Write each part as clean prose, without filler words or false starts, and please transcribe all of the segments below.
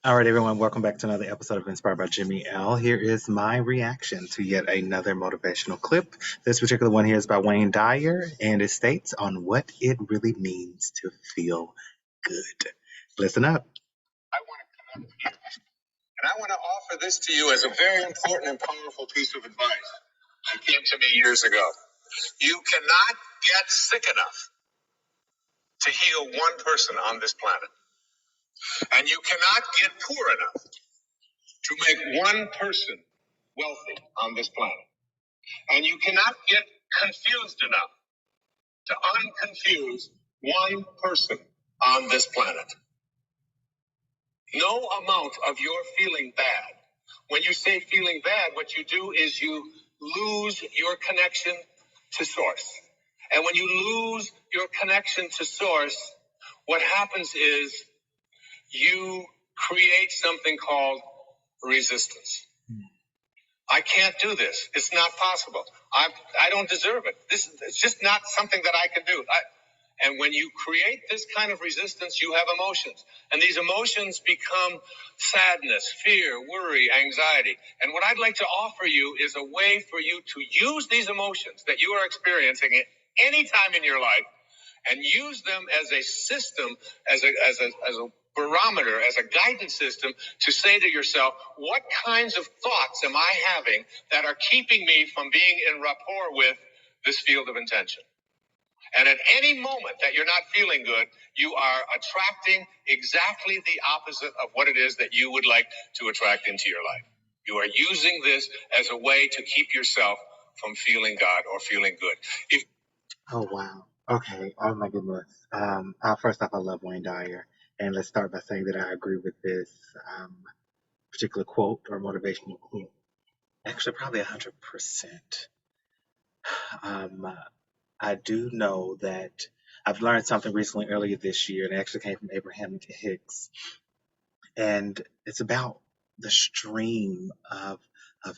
All right, everyone, welcome back to another episode of Inspired by Jimmy L. Here is my reaction to yet another motivational clip. This particular one here is by Wayne Dyer, and it states on what it really means to feel good. Listen up. I want to come up here, and I want to offer this to you as a very important and powerful piece of advice that came to me years ago. You cannot get sick enough to heal one person on this planet, and you cannot get poor enough to make one person wealthy on this planet. And you cannot get confused enough to unconfuse one person on this planet. No amount of your feeling bad. When you say feeling bad, what you do is you lose your connection to source. And when you lose your connection to source, what happens is you create something called resistance. I can't do this. It's not possible. I don't deserve it. It's just not something that I can do. And when you create this kind of resistance, you have emotions. And these emotions become sadness, fear, worry, anxiety. And what I'd like to offer you is a way for you to use these emotions that you are experiencing at any time in your life and use them as a system, as a barometer, as a guidance system to say to yourself, what kinds of thoughts am I having that are keeping me from being in rapport with this field of intention? And at any moment that you're not feeling good, you are attracting exactly the opposite of what it is that you would like to attract into your life. You are using this as a way to keep yourself from feeling God or feeling good. Oh, wow. Okay. Oh, my goodness. First off, I love Wayne Dyer. And let's start by saying that I agree with this um, particular quote or motivational quote. Actually, probably 100%. Um, I do know that I've learned something recently earlier this year, and it actually came from Abraham Hicks. And it's about the stream of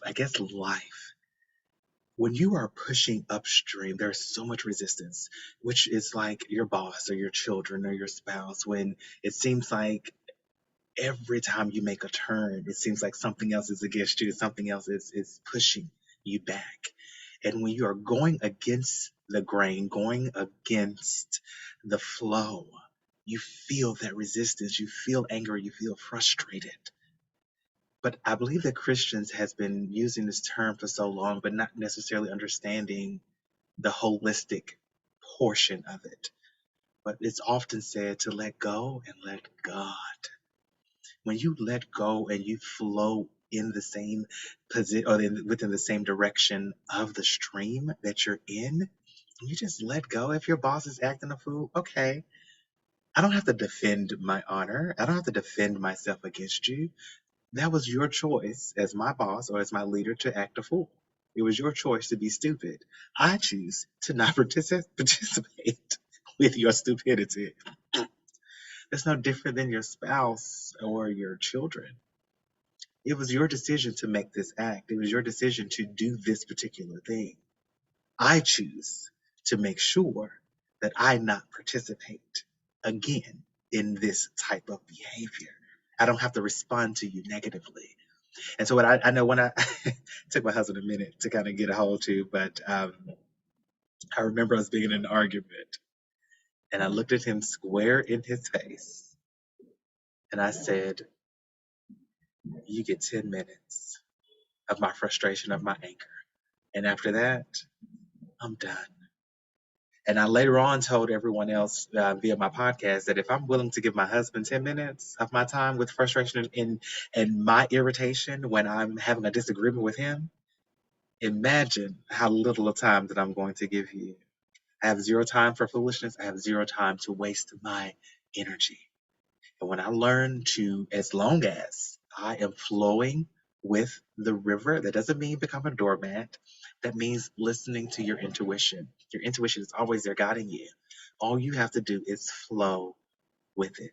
I guess, life. When you are pushing upstream, there's so much resistance, which is like your boss or your children or your spouse, when it seems like every time you make a turn, it seems like something else is against you, something else is pushing you back. And when you are going against the grain, going against the flow, you feel that resistance, you feel angry, you feel frustrated. But I believe that Christians has been using this term for so long, but not necessarily understanding the holistic portion of it. But it's often said to let go and let God. When you let go and you flow in the same position or within the same direction of the stream that you're in, you just let go. If your boss is acting a fool, okay. I don't have to defend my honor. I don't have to defend myself against you. That was your choice as my boss or as my leader to act a fool. It was your choice to be stupid. I choose to not participate with your stupidity. It's no different than your spouse or your children. It was your decision to make this act. It was your decision to do this particular thing. I choose to make sure that I not participate again in this type of behavior. I don't have to respond to you negatively. And so what I know when I took my husband a minute to kind of get a hold to, but I remember us being in an argument and I looked at him square in his face and I said, you get 10 minutes of my frustration, of my anger. And after that, I'm done. And I later on told everyone else via my podcast that if I'm willing to give my husband 10 minutes of my time with frustration and my irritation when I'm having a disagreement with him, imagine how little of time that I'm going to give you. I have zero time for foolishness. I have zero time to waste my energy. And when I learn to, as long as I am flowing with the river, that doesn't mean become a doormat. That means listening to your intuition. Your intuition is always there guiding you. All you have to do is flow with it.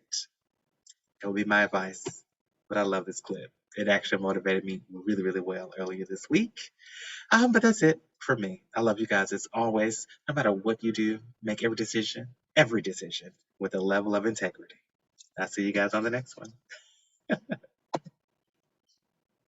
That would be my advice. But I love this clip. It actually motivated me really, really well earlier this week. But that's it for me. I love you guys as always. No matter what you do, make every decision with a level of integrity. I'll see you guys on the next one.